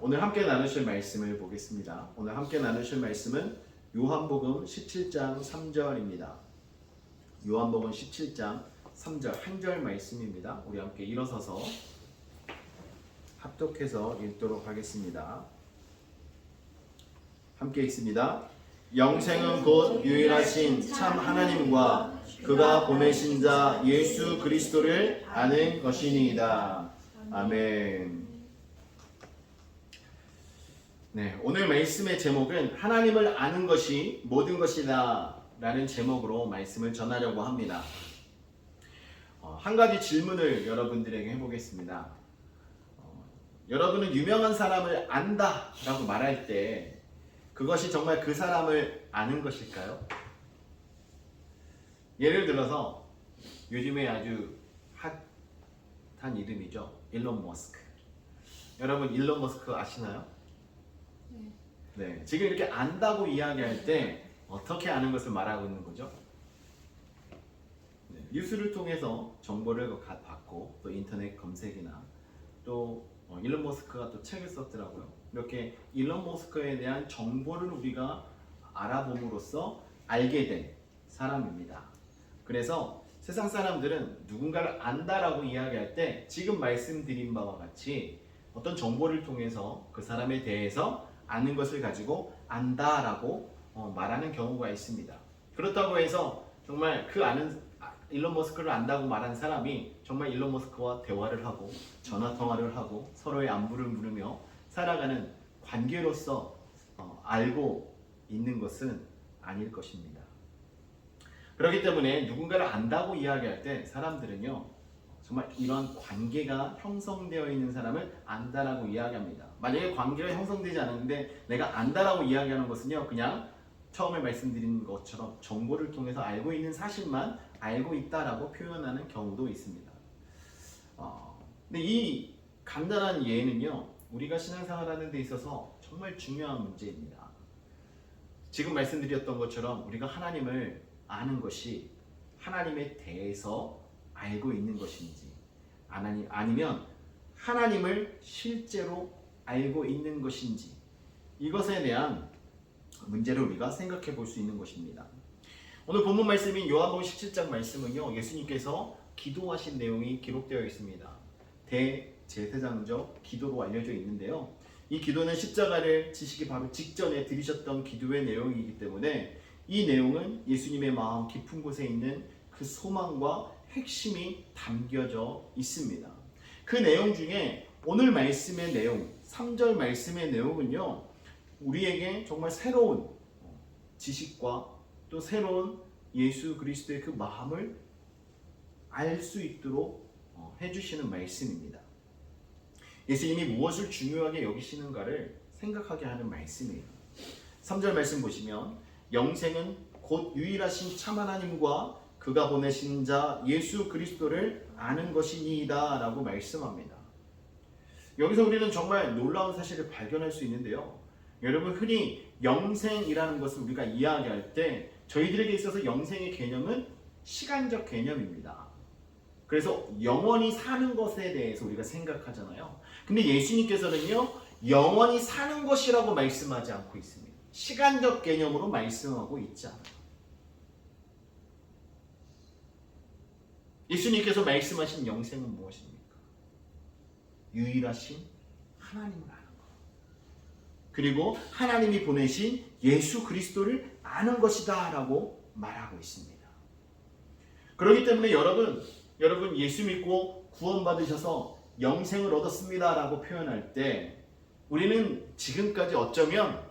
오늘 함께 나누실 말씀을 보겠습니다. 오늘 함께 나누실 말씀은 요한복음 17장 3절입니다. 요한복음 17장 3절 한 절 말씀입니다. 우리 함께 일어서서 합독해서 읽도록 하겠습니다. 함께 읽습니다. 영생은 곧 유일하신 참 하나님과 그가 보내신 자 예수 그리스도를 아는 것이니이다. 아멘. 네, 오늘 말씀의 제목은 하나님을 아는 것이 모든 것이다 라는 제목으로 말씀을 전하려고 합니다. 한 가지 질문을 여러분들에게 해보겠습니다. 여러분은 유명한 사람을 안다 라고 말할 때 그것이 정말 그 사람을 아는 것일까요? 예를 들어서 요즘에 아주 핫한 이름이죠. 일론 머스크. 여러분 일론 머스크 아시나요? 네, 지금 이렇게 안다고 이야기할 때 어떻게 아는 것을 말하고 있는 거죠? 네, 뉴스를 통해서 정보를 받고 또 인터넷 검색이나 또 일론 머스크가 또 책을 썼더라고요. 이렇게 일론 머스크에 대한 정보를 우리가 알아봄으로써 알게 된 사람입니다. 그래서 세상 사람들은 누군가를 안다라고 이야기할 때 지금 말씀드린 바와 같이 어떤 정보를 통해서 그 사람에 대해서 아는 것을 가지고 안다라고 말하는 경우가 있습니다. 그렇다고 해서 정말 그 아는 일론 머스크를 안다고 말한 사람이 정말 일론 머스크와 대화를 하고 전화 통화를 하고 서로의 안부를 물으며 살아가는 관계로서 알고 있는 것은 아닐 것입니다. 그렇기 때문에 누군가를 안다고 이야기할 때 사람들은요 정말 이런 관계가 형성되어 있는 사람을 안다라고 이야기합니다. 만약에 관계가 형성되지 않았는데 내가 안다라고 이야기하는 것은요 그냥 처음에 말씀드린 것처럼 정보를 통해서 알고 있는 사실만 알고 있다라고 표현하는 경우도 있습니다. 근데 이 간단한 예는요 우리가 신앙생활하는 데 있어서 정말 중요한 문제입니다. 지금 말씀드렸던 것처럼 우리가 하나님을 아는 것이 하나님에 대해서 알고 있는 것인지 아니면 하나님을 실제로 알고 있는 것인지 이것에 대한 문제를 우리가 생각해 볼 수 있는 것입니다. 오늘 본문 말씀인 요한복음 17장 말씀은요 예수님께서 기도하신 내용이 기록되어 있습니다. 대제사장적 기도로 알려져 있는데요. 이 기도는 십자가를 지시기 바로 직전에 드리셨던 기도의 내용이기 때문에 이 내용은 예수님의 마음 깊은 곳에 있는 그 소망과 핵심이 담겨져 있습니다. 그 내용 중에 오늘 말씀의 내용, 3절 말씀의 내용은요 우리에게 정말 새로운 지식과 또 새로운 예수 그리스도의 그 마음을 알 수 있도록 해주시는 말씀입니다. 예수님이 무엇을 중요하게 여기시는가를 생각하게 하는 말씀이에요. 3절 말씀 보시면 영생은 곧 유일하신 참 하나님과 그가 보내신 자 예수 그리스도를 아는 것이니이다 라고 말씀합니다. 여기서 우리는 정말 놀라운 사실을 발견할 수 있는데요. 여러분 흔히 영생이라는 것을 우리가 이야기할 때 저희들에게 있어서 영생의 개념은 시간적 개념입니다. 그래서 영원히 사는 것에 대해서 우리가 생각하잖아요. 근데 예수님께서는요 영원히 사는 것이라고 말씀하지 않고 있습니다. 시간적 개념으로 말씀하고 있지 않아요. 예수님께서 말씀하신 영생은 무엇입니까? 유일하신 하나님을 아는 것. 그리고 하나님이 보내신 예수 그리스도를 아는 것이다 라고 말하고 있습니다. 그렇기 때문에 여러분 예수 믿고 구원받으셔서 영생을 얻었습니다 라고 표현할 때 우리는 지금까지 어쩌면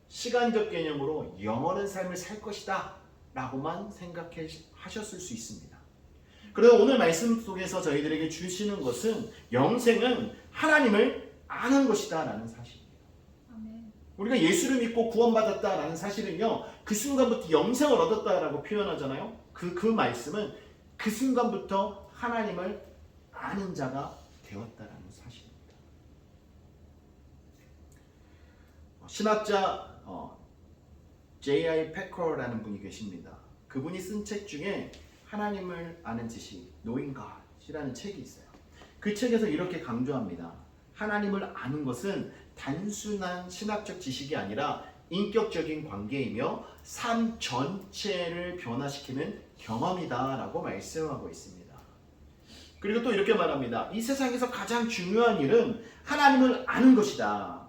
시간적 개념으로 영원한 삶을 살 것이다 라고만 생각하셨을 수 있습니다. 그래서 오늘 말씀 속에서 저희들에게 주시는 것은 영생은 하나님을 아는 것이다 라는 사실이에요. 아멘. 우리가 예수를 믿고 구원받았다 라는 사실은요 그 순간부터 영생을 얻었다 라고 표현하잖아요. 그 말씀은 그 순간부터 하나님을 아는 자가 되었다라는 사실입니다. 신학자 J.I. 패커라는 분이 계십니다. 그분이 쓴 책 중에 하나님을 아는 지식, Knowing God이라는 책이 있어요. 그 책에서 이렇게 강조합니다. 하나님을 아는 것은 단순한 신학적 지식이 아니라 인격적인 관계이며 삶 전체를 변화시키는 경험이다라고 말씀하고 있습니다. 그리고 또 이렇게 말합니다. 이 세상에서 가장 중요한 일은 하나님을 아는 것이다.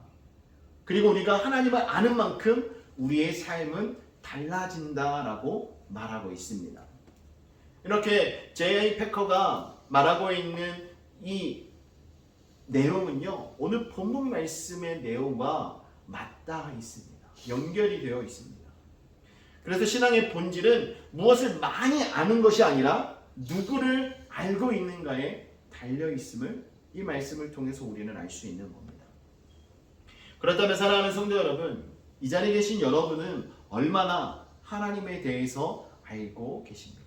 그리고 우리가 하나님을 아는 만큼 우리의 삶은 달라진다라고 말하고 있습니다. 이렇게 J.I. 패커가 말하고 있는 이 내용은요, 오늘 본문 말씀의 내용과 맞닿아 있습니다. 연결이 되어 있습니다. 그래서 신앙의 본질은 무엇을 많이 아는 것이 아니라 누구를 알고 있는가에 달려 있음을 이 말씀을 통해서 우리는 알 수 있는 겁니다. 그렇다면 사랑하는 성도 여러분, 이 자리에 계신 여러분은 얼마나 하나님에 대해서 알고 계십니까?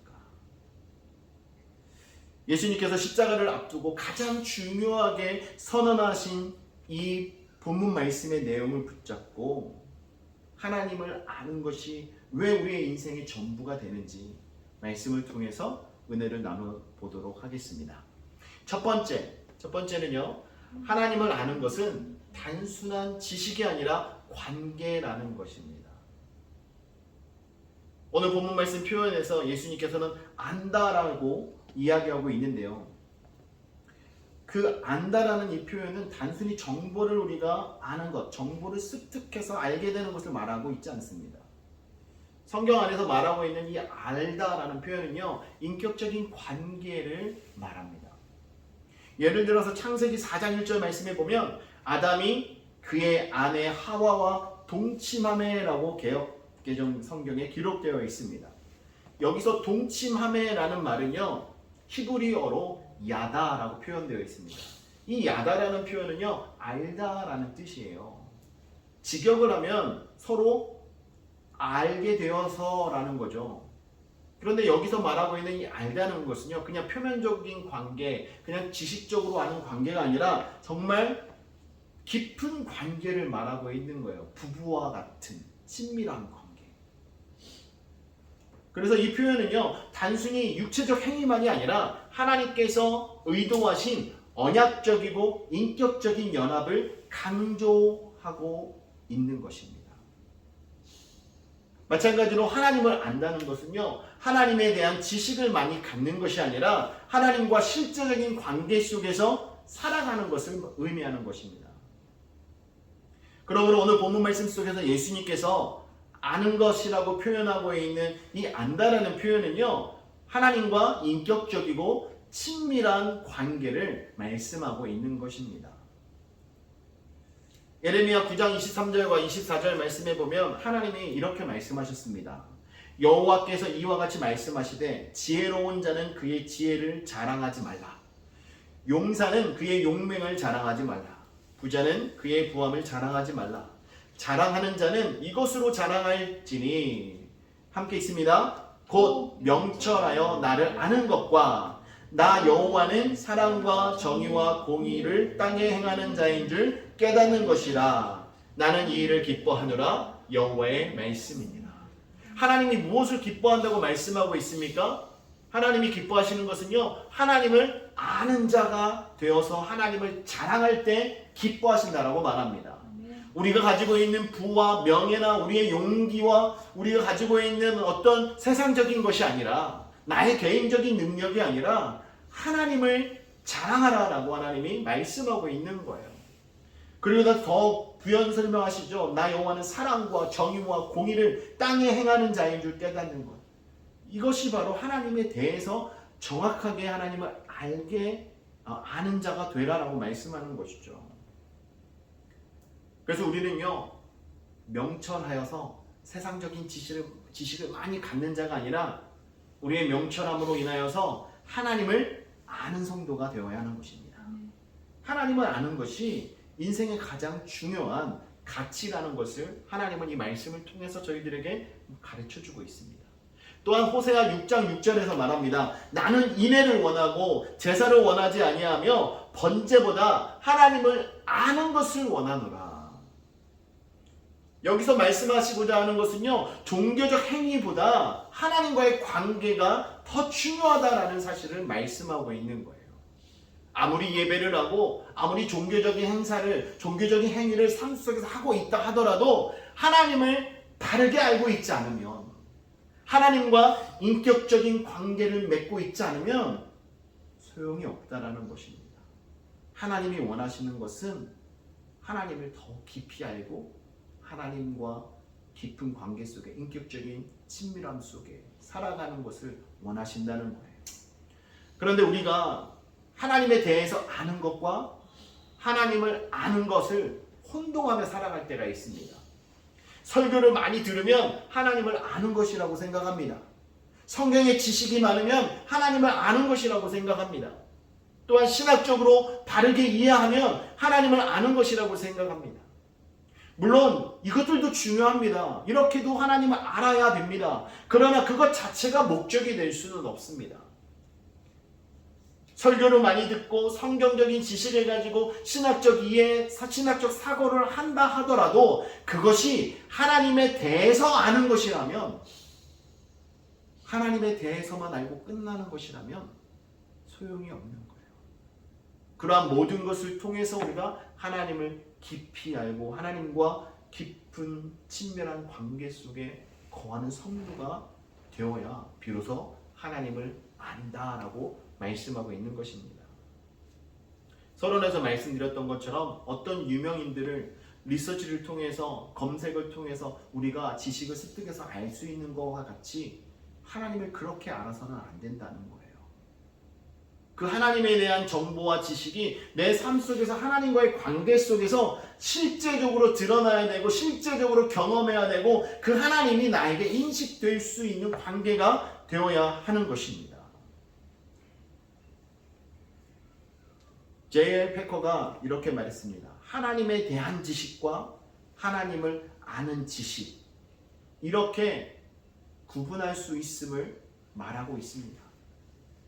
예수님께서 십자가를 앞두고 가장 중요하게 선언하신 이 본문 말씀의 내용을 붙잡고 하나님을 아는 것이 왜 우리의 인생의 전부가 되는지 말씀을 통해서 은혜를 나눠보도록 하겠습니다. 첫 번째는요, 하나님을 아는 것은 단순한 지식이 아니라 관계라는 것입니다. 오늘 본문 말씀 표현에서 예수님께서는 안다라고 이야기하고 있는데요. 그 안다라는 이 표현은 단순히 정보를 우리가 아는 것, 정보를 습득해서 알게 되는 것을 말하고 있지 않습니다. 성경 안에서 말하고 있는 이 알다라는 표현은요, 인격적인 관계를 말합니다. 예를 들어서 창세기 4장 1절 말씀에 보면 아담이 그의 아내 하와와 동침하매라고 개역 성경에 기록되어 있습니다. 여기서 동침하매라는 말은요, 히브리어로 야다라고 표현되어 있습니다. 이 야다라는 표현은요, 알다라는 뜻이에요. 직역을 하면 서로 알게 되어서라는 거죠. 그런데 여기서 말하고 있는 이 알다는 것은요, 그냥 표면적인 관계, 그냥 지식적으로 아는 관계가 아니라 정말 깊은 관계를 말하고 있는 거예요. 부부와 같은 친밀한 관계. 그래서 이 표현은요, 단순히 육체적 행위만이 아니라 하나님께서 의도하신 언약적이고 인격적인 연합을 강조하고 있는 것입니다. 마찬가지로 하나님을 안다는 것은요, 하나님에 대한 지식을 많이 갖는 것이 아니라 하나님과 실제적인 관계 속에서 살아가는 것을 의미하는 것입니다. 그러므로 오늘 본문 말씀 속에서 예수님께서 아는 것이라고 표현하고 있는 이 안다라는 표현은요, 하나님과 인격적이고 친밀한 관계를 말씀하고 있는 것입니다. 예레미야 9장 23절과 24절 말씀에 보면 하나님이 이렇게 말씀하셨습니다. 여호와께서 이와 같이 말씀하시되 지혜로운 자는 그의 지혜를 자랑하지 말라. 용사는 그의 용맹을 자랑하지 말라. 부자는 그의 부함을 자랑하지 말라. 자랑하는 자는 이것으로 자랑할지니 함께 있습니다. 곧 명철하여 나를 아는 것과 나 여호와는 사랑과 정의와 공의를 땅에 행하는 자인 줄 깨닫는 것이라. 나는 이 일을 기뻐하노라. 여호와의 말씀이니라. 하나님이 무엇을 기뻐한다고 말씀하고 있습니까? 하나님이 기뻐하시는 것은요, 하나님을 아는 자가 되어서 하나님을 자랑할 때 기뻐하신다라고 말합니다. 우리가 가지고 있는 부와 명예나 우리의 용기와 우리가 가지고 있는 어떤 세상적인 것이 아니라, 나의 개인적인 능력이 아니라 하나님을 자랑하라라고 하나님이 말씀하고 있는 거예요. 그리고 더 부연 설명하시죠. 나 여호와는 사랑과 정의와 공의를 땅에 행하는 자인 줄 깨닫는 것. 이것이 바로 하나님에 대해서 정확하게 하나님을 아는 자가 되라라고 말씀하는 것이죠. 그래서 우리는요, 명철하여서 세상적인 지식을 많이 갖는 자가 아니라 우리의 명철함으로 인하여서 하나님을 아는 성도가 되어야 하는 것입니다. 하나님을 아는 것이 인생의 가장 중요한 가치라는 것을 하나님은 이 말씀을 통해서 저희들에게 가르쳐주고 있습니다. 또한 호세아 6장 6절에서 말합니다. 나는 인애를 원하고 제사를 원하지 아니하며 번제보다 하나님을 아는 것을 원하노라. 여기서 말씀하시고자 하는 것은요, 종교적 행위보다 하나님과의 관계가 더 중요하다라는 사실을 말씀하고 있는 거예요. 아무리 예배를 하고 아무리 종교적인 행위를 삶 속에서 하고 있다 하더라도 하나님을 바르게 알고 있지 않으면, 하나님과 인격적인 관계를 맺고 있지 않으면 소용이 없다라는 것입니다. 하나님이 원하시는 것은 하나님을 더 깊이 알고 하나님과 깊은 관계 속에, 인격적인 친밀함 속에 살아가는 것을 원하신다는 거예요. 그런데 우리가 하나님에 대해서 아는 것과 하나님을 아는 것을 혼동하며 살아갈 때가 있습니다. 설교를 많이 들으면 하나님을 아는 것이라고 생각합니다. 성경의 지식이 많으면 하나님을 아는 것이라고 생각합니다. 또한 신학적으로 바르게 이해하면 하나님을 아는 것이라고 생각합니다. 물론 이것들도 중요합니다. 이렇게도 하나님을 알아야 됩니다. 그러나 그것 자체가 목적이 될 수는 없습니다. 설교를 많이 듣고 성경적인 지식을 가지고 신학적 이해, 신학적 사고를 한다 하더라도 그것이 하나님에 대해서 아는 것이라면, 하나님에 대해서만 알고 끝나는 것이라면 소용이 없는 거예요. 그러한 모든 것을 통해서 우리가 하나님을 깊이 알고 하나님과 깊은 친밀한 관계 속에 거하는 성도가 되어야 비로소 하나님을 안다라고 말씀하고 있는 것입니다. 서론에서 말씀드렸던 것처럼 어떤 유명인들을 리서치를 통해서, 검색을 통해서 우리가 지식을 습득해서 알 수 있는 것과 같이 하나님을 그렇게 알아서는 안 된다는 거예요. 그 하나님에 대한 정보와 지식이 내 삶 속에서 하나님과의 관계 속에서 실제적으로 드러나야 되고 실제적으로 경험해야 되고 그 하나님이 나에게 인식될 수 있는 관계가 되어야 하는 것입니다. J.I. 패커가 이렇게 말했습니다. 하나님에 대한 지식과 하나님을 아는 지식, 이렇게 구분할 수 있음을 말하고 있습니다.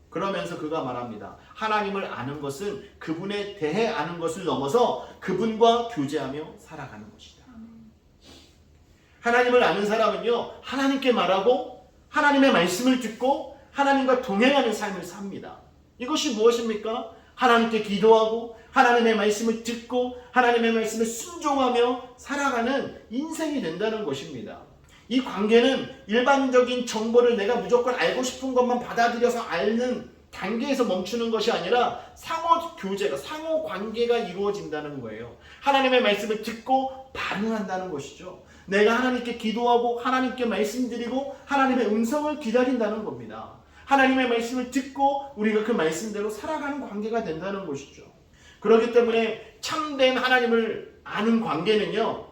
그러면서 그가 말합니다. 하나님을 아는 것은 그분에 대해 아는 것을 넘어서 그분과 교제하며 살아가는 것이다. 하나님을 아는 사람은요, 하나님께 말하고 하나님의 말씀을 듣고 하나님과 동행하는 삶을 삽니다. 이것이 무엇입니까? 하나님께 기도하고 하나님의 말씀을 듣고 하나님의 말씀을 순종하며 살아가는 인생이 된다는 것입니다. 이 관계는 일반적인 정보를 내가 무조건 알고 싶은 것만 받아들여서 아는 단계에서 멈추는 것이 아니라 상호 교제가, 상호 관계가 이루어진다는 거예요. 하나님의 말씀을 듣고 반응한다는 것이죠. 내가 하나님께 기도하고 하나님께 말씀드리고 하나님의 음성을 기다린다는 겁니다. 하나님의 말씀을 듣고 우리가 그 말씀대로 살아가는 관계가 된다는 것이죠. 그렇기 때문에 참된 하나님을 아는 관계는요,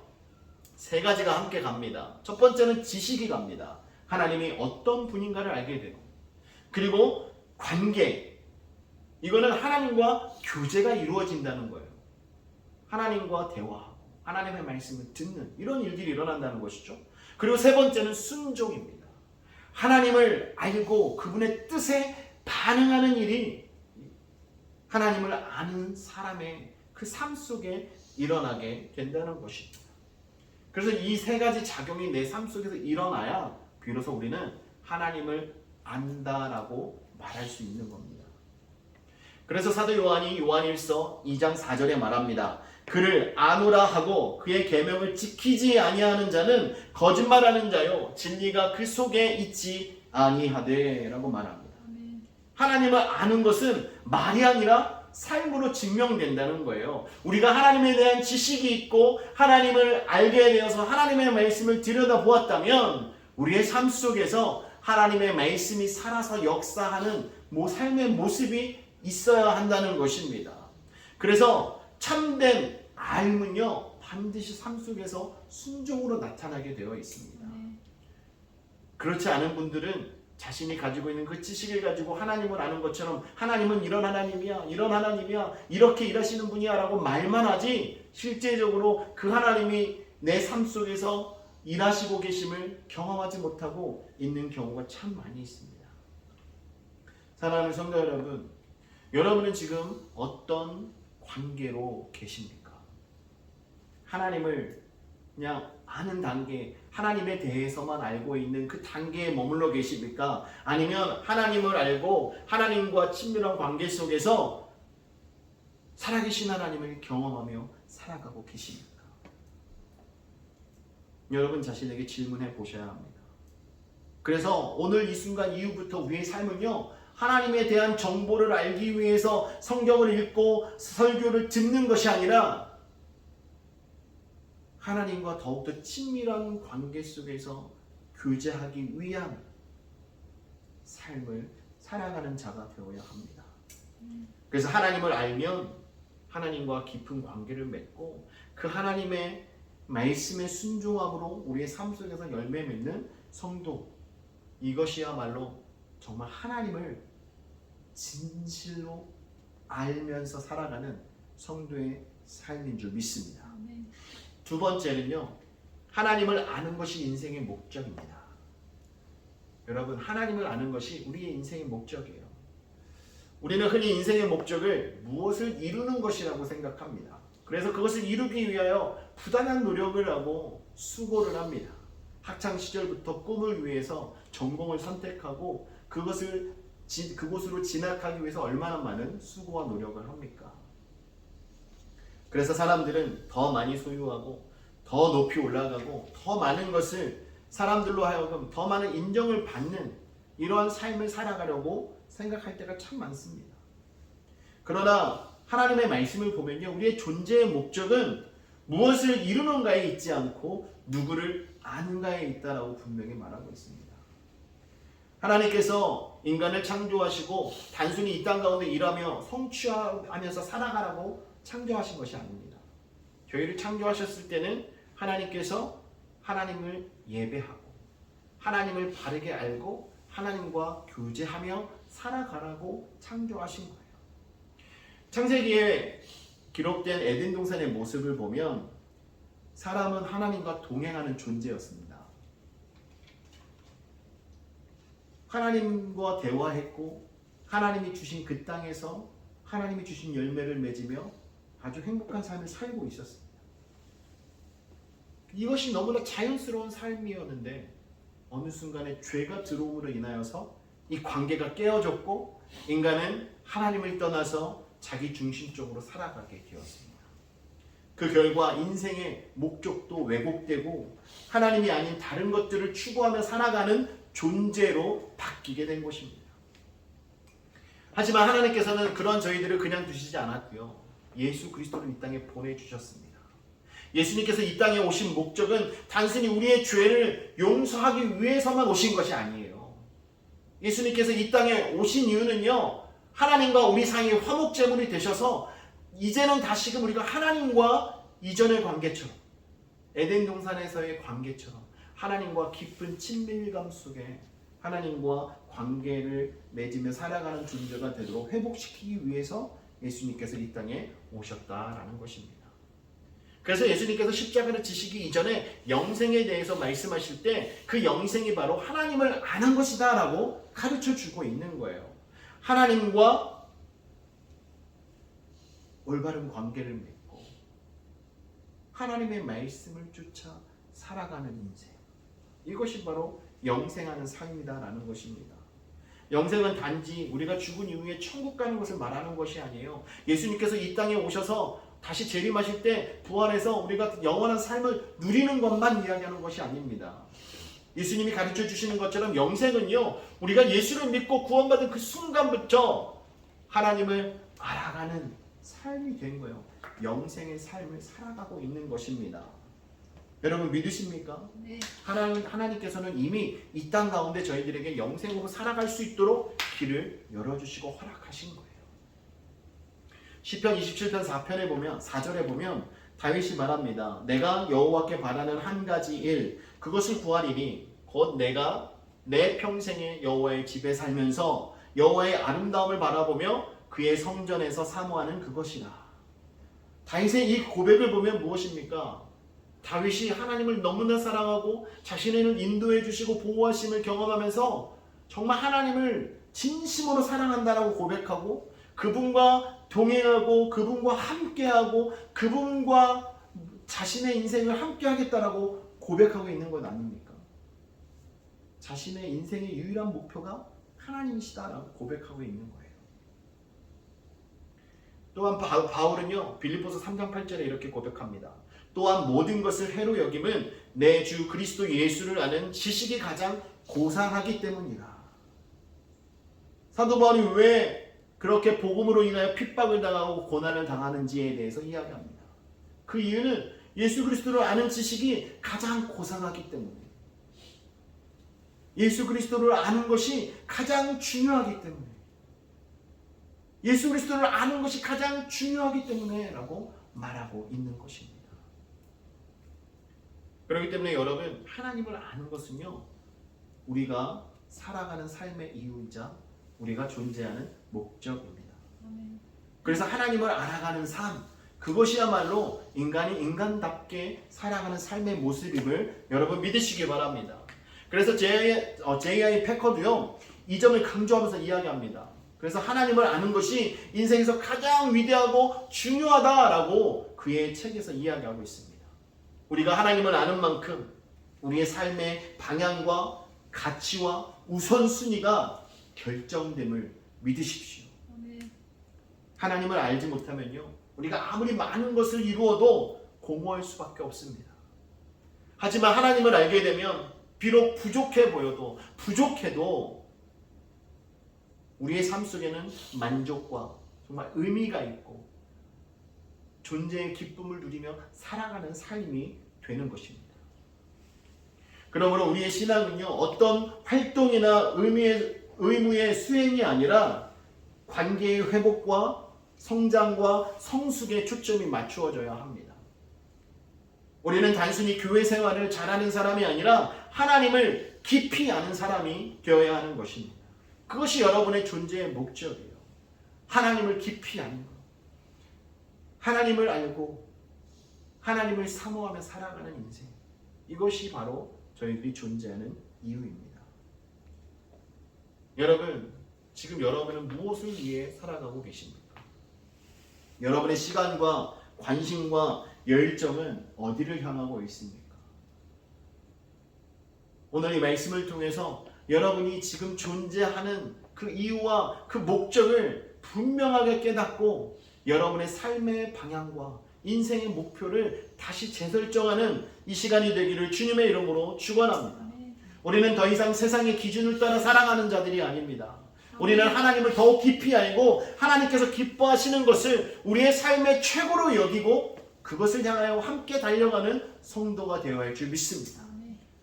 세 가지가 함께 갑니다. 첫 번째는 지식이 갑니다. 하나님이 어떤 분인가를 알게 되고, 그리고 관계, 이거는 하나님과 교제가 이루어진다는 거예요. 하나님과 대화하고 하나님의 말씀을 듣는 이런 일들이 일어난다는 것이죠. 그리고 세 번째는 순종입니다. 하나님을 알고 그분의 뜻에 반응하는 일이 하나님을 아는 사람의 그 삶 속에 일어나게 된다는 것이죠. 그래서 이 세 가지 작용이 내 삶 속에서 일어나야 비로소 우리는 하나님을 안다라고 말할 수 있는 겁니다. 그래서 사도 요한이 요한일서 2장 4절에 말합니다. 그를 아노라 하고 그의 계명을 지키지 아니하는 자는 거짓말하는 자요 진리가 그 속에 있지 아니하되 라고 말합니다. 하나님을 아는 것은 말이 아니라 삶으로 증명된다는 거예요. 우리가 하나님에 대한 지식이 있고 하나님을 알게 되어서 하나님의 말씀을 들여다보았다면 우리의 삶 속에서 하나님의 말씀이 살아서 역사하는 삶의 모습이 있어야 한다는 것입니다. 그래서 참된 알문요 반드시 삶 속에서 순종으로 나타나게 되어 있습니다. 그렇지 않은 분들은 자신이 가지고 있는 그 지식을 가지고 하나님을 아는 것처럼 하나님은 이런 하나님이야, 이런 하나님이야, 이렇게 일하시는 분이야 라고 말만 하지 실제적으로 그 하나님이 내 삶 속에서 일하시고 계심을 경험하지 못하고 있는 경우가 참 많이 있습니다. 사랑하는 성도 여러분, 여러분은 지금 어떤 관계로 계십니까? 하나님을 그냥 아는 단계, 하나님에 대해서만 알고 있는 그 단계에 머물러 계십니까? 아니면 하나님을 알고 하나님과 친밀한 관계 속에서 살아계신 하나님을 경험하며 살아가고 계십니까? 여러분 자신에게 질문해 보셔야 합니다. 그래서 오늘 이 순간 이후부터 우리의 삶은요, 하나님에 대한 정보를 알기 위해서 성경을 읽고 설교를 듣는 것이 아니라 하나님과 더욱더 친밀한 관계 속에서 교제하기 위한 삶을 살아가는 자가 되어야 합니다. 그래서 하나님을 알면 하나님과 깊은 관계를 맺고 그 하나님의 말씀에 순종함으로 우리의 삶 속에서 열매 맺는 성도, 이것이야말로 정말 하나님을 진실로 알면서 살아가는 성도의 삶인 줄 믿습니다. 두 번째는요, 하나님을 아는 것이 인생의 목적입니다. 여러분, 하나님을 아는 것이 우리의 인생의 목적이에요. 우리는 흔히 인생의 목적을 무엇을 이루는 것이라고 생각합니다. 그래서 그것을 이루기 위하여 부단한 노력을 하고 수고를 합니다. 학창 시절부터 꿈을 위해서 전공을 선택하고 그곳으로 진학하기 위해서 얼마나 많은 수고와 노력을 합니까? 그래서 사람들은 더 많이 소유하고 더 높이 올라가고 더 많은 것을 사람들로 하여금 더 많은 인정을 받는 이러한 삶을 살아가려고 생각할 때가 참 많습니다. 그러나 하나님의 말씀을 보면요, 우리의 존재의 목적은 무엇을 이루는가에 있지 않고 누구를 아는가에 있다라고 분명히 말하고 있습니다. 하나님께서 인간을 창조하시고 단순히 이 땅 가운데 일하며 성취하면서 살아가라고 창조하신 것이 아닙니다. 저희를 창조하셨을 때는 하나님께서 하나님을 예배하고 하나님을 바르게 알고 하나님과 교제하며 살아가라고 창조하신 거예요. 창세기에 기록된 에덴 동산의 모습을 보면 사람은 하나님과 동행하는 존재였습니다. 하나님과 대화했고 하나님이 주신 그 땅에서 하나님이 주신 열매를 맺으며 아주 행복한 삶을 살고 있었습니다. 이것이 너무나 자연스러운 삶이었는데 어느 순간에 죄가 들어옴으로 인하여서 이 관계가 깨어졌고 인간은 하나님을 떠나서 자기 중심적으로 살아가게 되었습니다. 그 결과 인생의 목적도 왜곡되고 하나님이 아닌 다른 것들을 추구하며 살아가는 존재로 바뀌게 된 것입니다. 하지만 하나님께서는 그런 저희들을 그냥 두시지 않았고요, 예수 그리스도를 이 땅에 보내주셨습니다. 예수님께서 이 땅에 오신 목적은 단순히 우리의 죄를 용서하기 위해서만 오신 것이 아니에요. 예수님께서 이 땅에 오신 이유는요, 하나님과 우리 사이의 화목제물이 되셔서 이제는 다시금 우리가 하나님과 이전의 관계처럼, 에덴 동산에서의 관계처럼 하나님과 깊은 친밀감 속에 하나님과 관계를 맺으며 살아가는 존재가 되도록 회복시키기 위해서 예수님께서 이 땅에 오셨다라는 것입니다. 그래서 예수님께서 십자가를 지시기 이전에 영생에 대해서 말씀하실 때 그 영생이 바로 하나님을 아는 것이다 라고 가르쳐주고 있는 거예요. 하나님과 올바른 관계를 맺고 하나님의 말씀을 쫓아 살아가는 인생, 이것이 바로 영생하는 삶이다라는 것입니다. 영생은 단지 우리가 죽은 이후에 천국 가는 것을 말하는 것이 아니에요. 예수님께서 이 땅에 오셔서 다시 재림하실 때 부활해서 우리가 영원한 삶을 누리는 것만 이야기하는 것이 아닙니다. 예수님이 가르쳐 주시는 것처럼 영생은요, 우리가 예수를 믿고 구원받은 그 순간부터 하나님을 알아가는 삶이 된 거예요. 영생의 삶을 살아가고 있는 것입니다. 여러분 믿으십니까? 네. 하나님께서는 이미 이 땅 가운데 저희들에게 영생으로 살아갈 수 있도록 길을 열어주시고 허락하신 거예요. 시편 27편 4편에 보면 4절에 보면 다윗이 말합니다. 내가 여호와께 바라는 한 가지 일, 그것을 구하리니 곧 내가 내 평생에 여호와의 집에 살면서 여호와의 아름다움을 바라보며 그의 성전에서 사모하는 그것이라. 다윗의 이 고백을 보면 무엇입니까? 다윗이 하나님을 너무나 사랑하고 자신을 인도해 주시고 보호하심을 경험하면서 정말 하나님을 진심으로 사랑한다라고 고백하고 그분과 동행하고 그분과 함께하고 그분과 자신의 인생을 함께하겠다라고 고백하고 있는 것 아닙니까? 자신의 인생의 유일한 목표가 하나님이시다라고 고백하고 있는 거예요. 또한 바울은요 빌립보서 3장 8절에 이렇게 고백합니다. 또한 모든 것을 해로 여김은 내 주 그리스도 예수를 아는 지식이 가장 고상하기 때문이라. 사도 바울이 왜 그렇게 복음으로 인하여 핍박을 당하고 고난을 당하는지에 대해서 이야기합니다. 그 이유는 예수 그리스도를 아는 지식이 가장 고상하기 때문에, 예수 그리스도를 아는 것이 가장 중요하기 때문에, 예수 그리스도를 아는 것이 가장 중요하기 때문에 라고 말하고 있는 것입니다. 그렇기 때문에 여러분, 하나님을 아는 것은요 우리가 살아가는 삶의 이유이자 우리가 존재하는 목적입니다. 그래서 하나님을 알아가는 삶, 그것이야말로 인간이 인간답게 살아가는 삶의 모습임을 여러분 믿으시기 바랍니다. 그래서 J.I. 패커도요 이 점을 강조하면서 이야기합니다. 그래서 하나님을 아는 것이 인생에서 가장 위대하고 중요하다라고 그의 책에서 이야기하고 있습니다. 우리가 하나님을 아는 만큼 우리의 삶의 방향과 가치와 우선순위가 결정됨을 믿으십시오. 하나님을 알지 못하면요 우리가 아무리 많은 것을 이루어도 공허할 수밖에 없습니다. 하지만 하나님을 알게 되면 비록 부족해도 우리의 삶 속에는 만족과 정말 의미가 있고 존재의 기쁨을 누리며 살아가는 삶이 되는 것입니다. 그러므로 우리의 신앙은요 어떤 활동이나 의무의 수행이 아니라 관계의 회복과 성장과 성숙에 초점이 맞추어져야 합니다. 우리는 단순히 교회 생활을 잘하는 사람이 아니라 하나님을 깊이 아는 사람이 되어야 하는 것입니다. 그것이 여러분의 존재의 목적이에요. 하나님을 깊이 아는 것. 하나님을 알고 하나님을 사모하며 살아가는 인생. 이것이 바로 저희들이 존재하는 이유입니다. 여러분, 지금 여러분은 무엇을 위해 살아가고 계십니까? 여러분의 시간과 관심과 열정은 어디를 향하고 있습니까? 오늘 이 말씀을 통해서 여러분이 지금 존재하는 그 이유와 그 목적을 분명하게 깨닫고 여러분의 삶의 방향과 인생의 목표를 다시 재설정하는 이 시간이 되기를 주님의 이름으로 축원합니다. 우리는 더 이상 세상의 기준을 따라 살아가는 자들이 아닙니다. 우리는 하나님을 더욱 깊이 알고 하나님께서 기뻐하시는 것을 우리의 삶의 최고로 여기고 그것을 향하여 함께 달려가는 성도가 되어야 할 줄 믿습니다.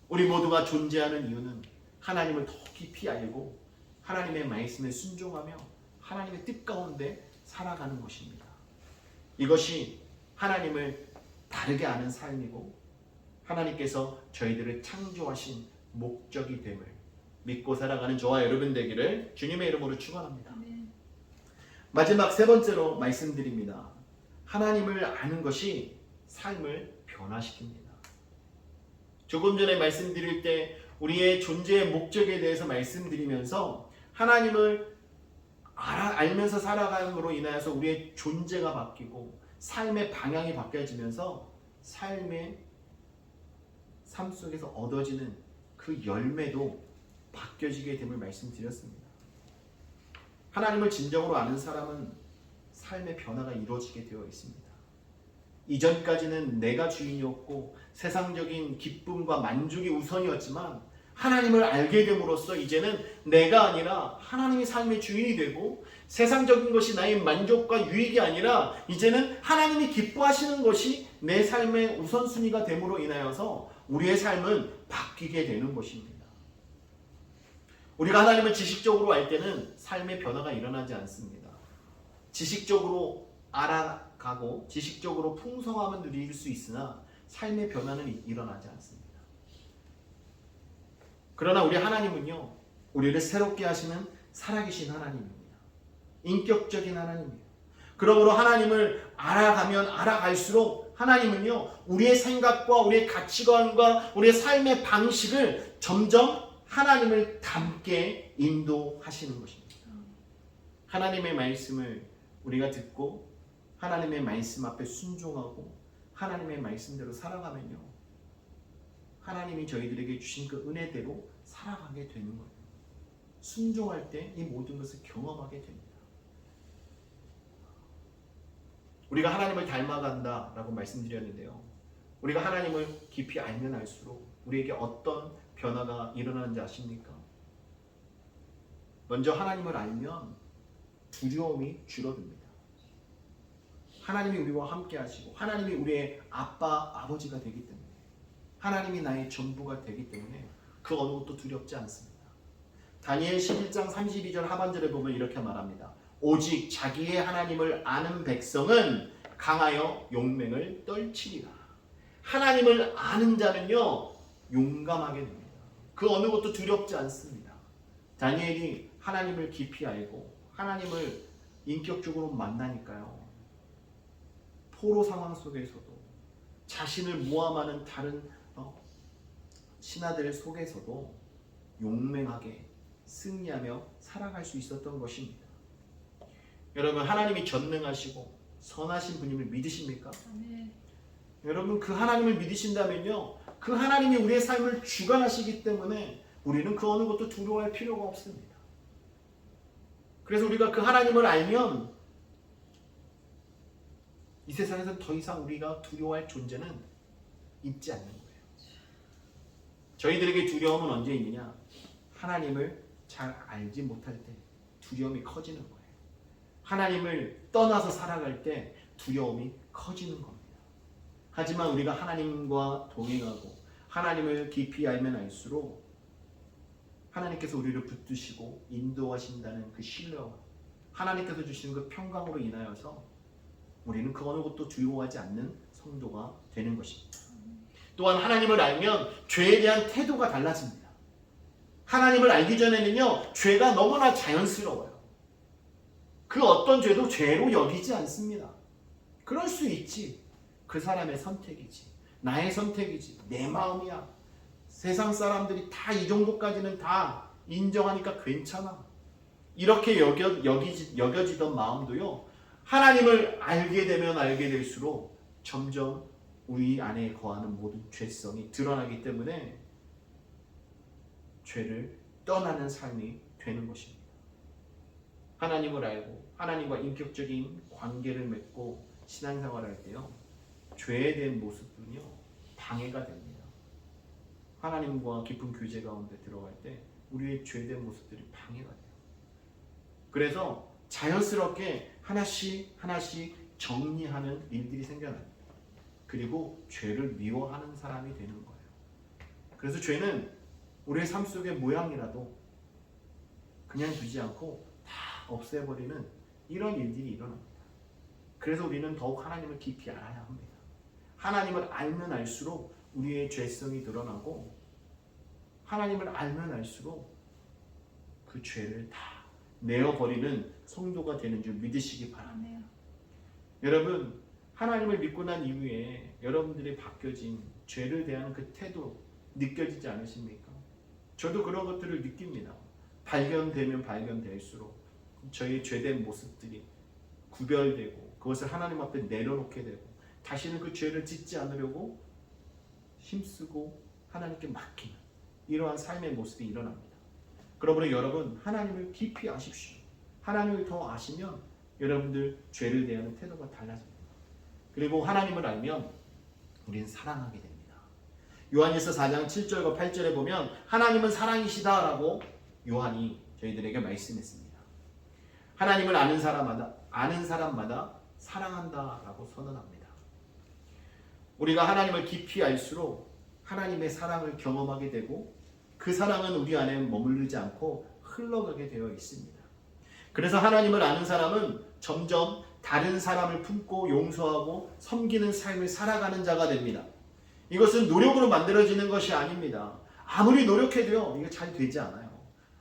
우리 모두가 존재하는 이유는 하나님을 더 깊이 알고 하나님의 말씀에 순종하며 하나님의 뜻 가운데 살아가는 것입니다. 이것이 하나님을 다르게 아는 삶이고 하나님께서 저희들을 창조하신 목적이 됨을 믿고 살아가는 저와 여러분 되기를 주님의 이름으로 축원합니다. 마지막 세 번째로 말씀드립니다. 하나님을 아는 것이 삶을 변화시킵니다. 조금 전에 말씀드릴 때 우리의 존재의 목적에 대해서 말씀드리면서 하나님을 알면서 살아감으로 인하여서 우리의 존재가 바뀌고 삶의 방향이 바뀌어지면서 삶 속에서 얻어지는 그 열매도 바뀌어지게 됨을 말씀드렸습니다. 하나님을 진정으로 아는 사람은 삶의 변화가 이루어지게 되어 있습니다. 이전까지는 내가 주인이었고 세상적인 기쁨과 만족이 우선이었지만 하나님을 알게 됨으로써 이제는 내가 아니라 하나님이 삶의 주인이 되고 세상적인 것이 나의 만족과 유익이 아니라 이제는 하나님이 기뻐하시는 것이 내 삶의 우선순위가 됨으로 인하여서 우리의 삶은 바뀌게 되는 것입니다. 우리가 하나님을 지식적으로 알 때는 삶의 변화가 일어나지 않습니다. 지식적으로 알아가고 지식적으로 풍성함은 누릴 수 있으나 삶의 변화는 일어나지 않습니다. 그러나 우리 하나님은요, 우리를 새롭게 하시는 살아계신 하나님입니다. 인격적인 하나님이에요. 그러므로 하나님을 알아가면 알아갈수록 하나님은요, 우리의 생각과 우리의 가치관과 우리의 삶의 방식을 점점 하나님을 닮게 인도하시는 것입니다. 하나님의 말씀을 우리가 듣고 하나님의 말씀 앞에 순종하고 하나님의 말씀대로 살아가면요, 하나님이 저희들에게 주신 그 은혜대로 살아가게 되는 거예요. 순종할 때 이 모든 것을 경험하게 됩니다. 우리가 하나님을 닮아간다라고 말씀드렸는데요. 우리가 하나님을 깊이 알면 알수록 우리에게 어떤 변화가 일어나는지 아십니까? 먼저 하나님을 알면 두려움이 줄어듭니다. 하나님이 우리와 함께 하시고 하나님이 우리의 아빠, 아버지가 되기 때문에 하나님이 나의 전부가 되기 때문에 그 어느 것도 두렵지 않습니다. 다니엘 11장 32절 하반절에 보면 이렇게 말합니다. 오직 자기의 하나님을 아는 백성은 강하여 용맹을 떨치리라. 하나님을 아는 자는요 용감하게 됩니다. 그 어느 것도 두렵지 않습니다. 다니엘이 하나님을 깊이 알고 하나님을 인격적으로 만나니까요. 포로 상황 속에서도 자신을 모함하는 다른 신하들 속에서도 용맹하게 승리하며 살아갈 수 있었던 것입니다. 여러분 하나님이 전능하시고 선하신 분임을 믿으십니까? 아멘. 여러분 그 하나님을 믿으신다면요. 그 하나님이 우리의 삶을 주관하시기 때문에 우리는 그 어느 것도 두려워할 필요가 없습니다. 그래서 우리가 그 하나님을 알면 이 세상에서 더 이상 우리가 두려워할 존재는 있지 않는 거예요. 저희들에게 두려움은 언제 있느냐? 하나님을 잘 알지 못할 때 두려움이 커지는 거예요. 하나님을 떠나서 살아갈 때 두려움이 커지는 겁니다. 하지만 우리가 하나님과 동행하고 하나님을 깊이 알면 알수록 하나님께서 우리를 붙드시고 인도하신다는 그 신뢰와 하나님께서 주시는 그 평강으로 인하여서 우리는 그 어느 것도 두려워하지 않는 성도가 되는 것입니다. 또한 하나님을 알면 죄에 대한 태도가 달라집니다. 하나님을 알기 전에는요 죄가 너무나 자연스러워요. 그 어떤 죄도 죄로 여기지 않습니다. 그럴 수 있지. 그 사람의 선택이지. 나의 선택이지. 내 마음이야. 세상 사람들이 다 이 정도까지는 다 인정하니까 괜찮아. 이렇게 여겨지던 마음도요. 하나님을 알게 되면 알게 될수록 점점 우리 안에 거하는 모든 죄성이 드러나기 때문에 죄를 떠나는 삶이 되는 것입니다. 하나님을 알고 하나님과 인격적인 관계를 맺고 신앙생활을 할 때요. 죄에 대한 모습은요. 방해가 됩니다. 하나님과 깊은 교제 가운데 들어갈 때 우리의 죄된 모습들이 방해가 돼요. 그래서 자연스럽게 하나씩 정리하는 일들이 생겨납니다. 그리고 죄를 미워하는 사람이 되는 거예요. 그래서 죄는 우리의 삶 속의 모양이라도 그냥 두지 않고 다 없애버리는 이런 일들이 일어납니다. 그래서 우리는 더욱 하나님을 깊이 알아야 합니다. 하나님을 알면 알수록 우리의 죄성이 드러나고 하나님을 알면 알수록 그 죄를 다 내어버리는 성도가 되는 줄 믿으시기 바랍니다. 여러분 하나님을 믿고 난 이후에 여러분들이 바뀌어진 죄를 대하는 그 태도 느껴지지 않으십니까? 저도 그런 것들을 느낍니다. 발견되면 발견될수록 저희 죄된 모습들이 구별되고 그것을 하나님 앞에 내려놓게 되고 다시는 그 죄를 짓지 않으려고 힘쓰고 하나님께 맡기는 이러한 삶의 모습이 일어납니다. 그러므로 여러분 하나님을 깊이 아십시오. 하나님을 더 아시면 여러분들 죄를 대하는 태도가 달라집니다. 그리고 하나님을 알면 우리는 사랑하게 됩니다. 요한일서 4장 7절과 8절에 보면 하나님은 사랑이시다라고 요한이 저희들에게 말씀했습니다. 하나님을 아는 사람마다 사랑한다라고 선언합니다. 우리가 하나님을 깊이 알수록 하나님의 사랑을 경험하게 되고 그 사랑은 우리 안에 머무르지 않고 흘러가게 되어 있습니다. 그래서 하나님을 아는 사람은 점점 다른 사람을 품고 용서하고 섬기는 삶을 살아가는 자가 됩니다. 이것은 노력으로 만들어지는 것이 아닙니다. 아무리 노력해도요 이게 잘 되지 않아요.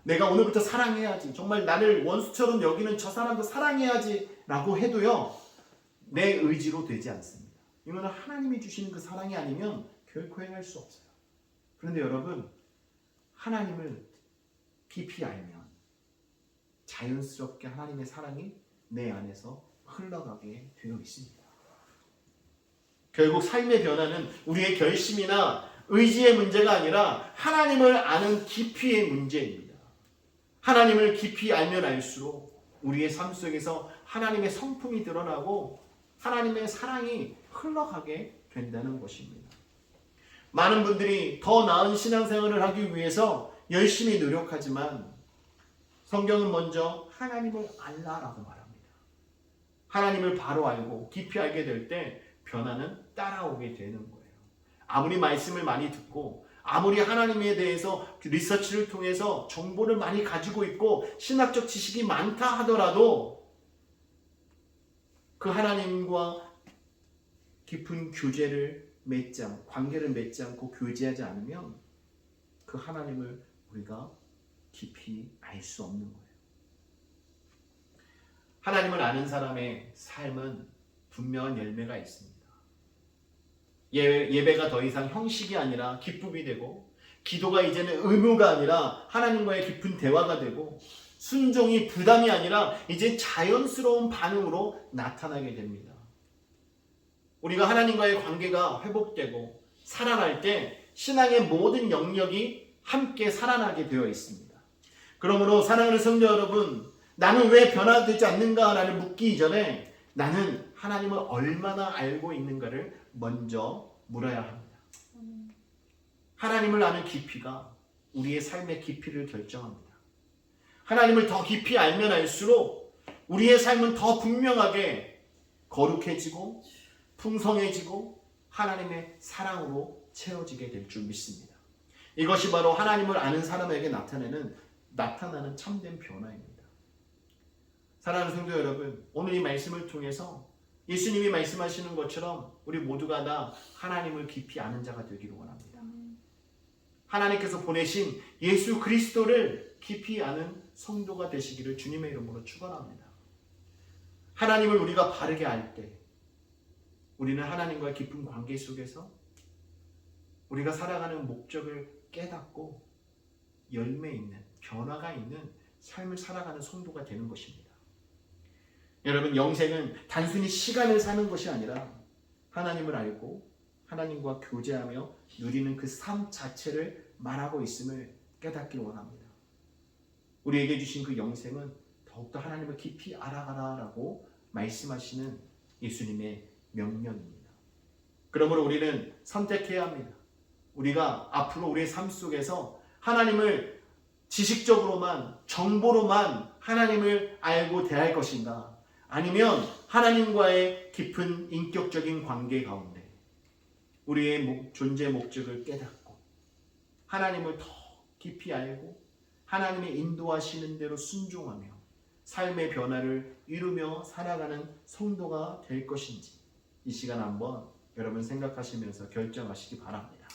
내가 오늘부터 사랑해야지, 정말 나를 원수처럼 여기는 저 사람도 사랑해야지 라고 해도요 내 의지로 되지 않습니다. 이거는 하나님이 주시는 그 사랑이 아니면 결코 행할 수 없어요. 그런데 여러분 하나님을 깊이 알면 자연스럽게 하나님의 사랑이 내 안에서 흘러가게 되어 있습니다. 결국 삶의 변화는 우리의 결심이나 의지의 문제가 아니라 하나님을 아는 깊이의 문제입니다. 하나님을 깊이 알면 알수록 우리의 삶 속에서 하나님의 성품이 드러나고 하나님의 사랑이 흘러가게 된다는 것입니다. 많은 분들이 더 나은 신앙생활을 하기 위해서 열심히 노력하지만 성경은 먼저 하나님을 알라라고 말합니다. 하나님을 바로 알고 깊이 알게 될 때 변화는 따라오게 되는 거예요. 아무리 말씀을 많이 듣고 아무리 하나님에 대해서 리서치를 통해서 정보를 많이 가지고 있고 신학적 지식이 많다 하더라도 그 하나님과 깊은 관계를 맺지 않고 교제하지 않으면 그 하나님을 우리가 깊이 알 수 없는 거예요. 하나님을 아는 사람의 삶은 분명한 열매가 있습니다. 예배가 더 이상 형식이 아니라 기쁨이 되고, 기도가 이제는 의무가 아니라 하나님과의 깊은 대화가 되고, 순종이 부담이 아니라 이제 자연스러운 반응으로 나타나게 됩니다. 우리가 하나님과의 관계가 회복되고 살아날 때 신앙의 모든 영역이 함께 살아나게 되어 있습니다. 그러므로 사랑하는 성도 여러분, 나는 왜 변화되지 않는가라는 묻기 이전에 나는 하나님을 얼마나 알고 있는가를 먼저 물어야 합니다. 하나님을 아는 깊이가 우리의 삶의 깊이를 결정합니다. 하나님을 더 깊이 알면 알수록 우리의 삶은 더 분명하게 거룩해지고 풍성해지고 하나님의 사랑으로 채워지게 될 줄 믿습니다. 이것이 바로 하나님을 아는 사람에게 나타나는 참된 변화입니다. 사랑하는 성도 여러분, 오늘 이 말씀을 통해서 예수님이 말씀하시는 것처럼 우리 모두가 다 하나님을 깊이 아는 자가 되기를 원합니다. 하나님께서 보내신 예수 그리스도를 깊이 아는 성도가 되시기를 주님의 이름으로 축원합니다. 하나님을 우리가 바르게 알 때 우리는 하나님과의 깊은 관계 속에서 우리가 살아가는 목적을 깨닫고 열매 있는, 변화가 있는 삶을 살아가는 성도가 되는 것입니다. 여러분, 영생은 단순히 시간을 사는 것이 아니라 하나님을 알고 하나님과 교제하며 누리는 그 삶 자체를 말하고 있음을 깨닫기를 원합니다. 우리에게 주신 그 영생은 더욱더 하나님을 깊이 알아가라라고 말씀하시는 예수님의 명령입니다. 그러므로 우리는 선택해야 합니다. 우리가 앞으로 우리의 삶 속에서 하나님을 지식적으로만, 정보로만 하나님을 알고 대할 것인가, 아니면 하나님과의 깊은 인격적인 관계 가운데 우리의 존재 목적을 깨닫고 하나님을 더 깊이 알고 하나님의 인도하시는 대로 순종하며 삶의 변화를 이루며 살아가는 성도가 될 것인지 이 시간 한번 여러분 생각하시면서 결정하시기 바랍니다.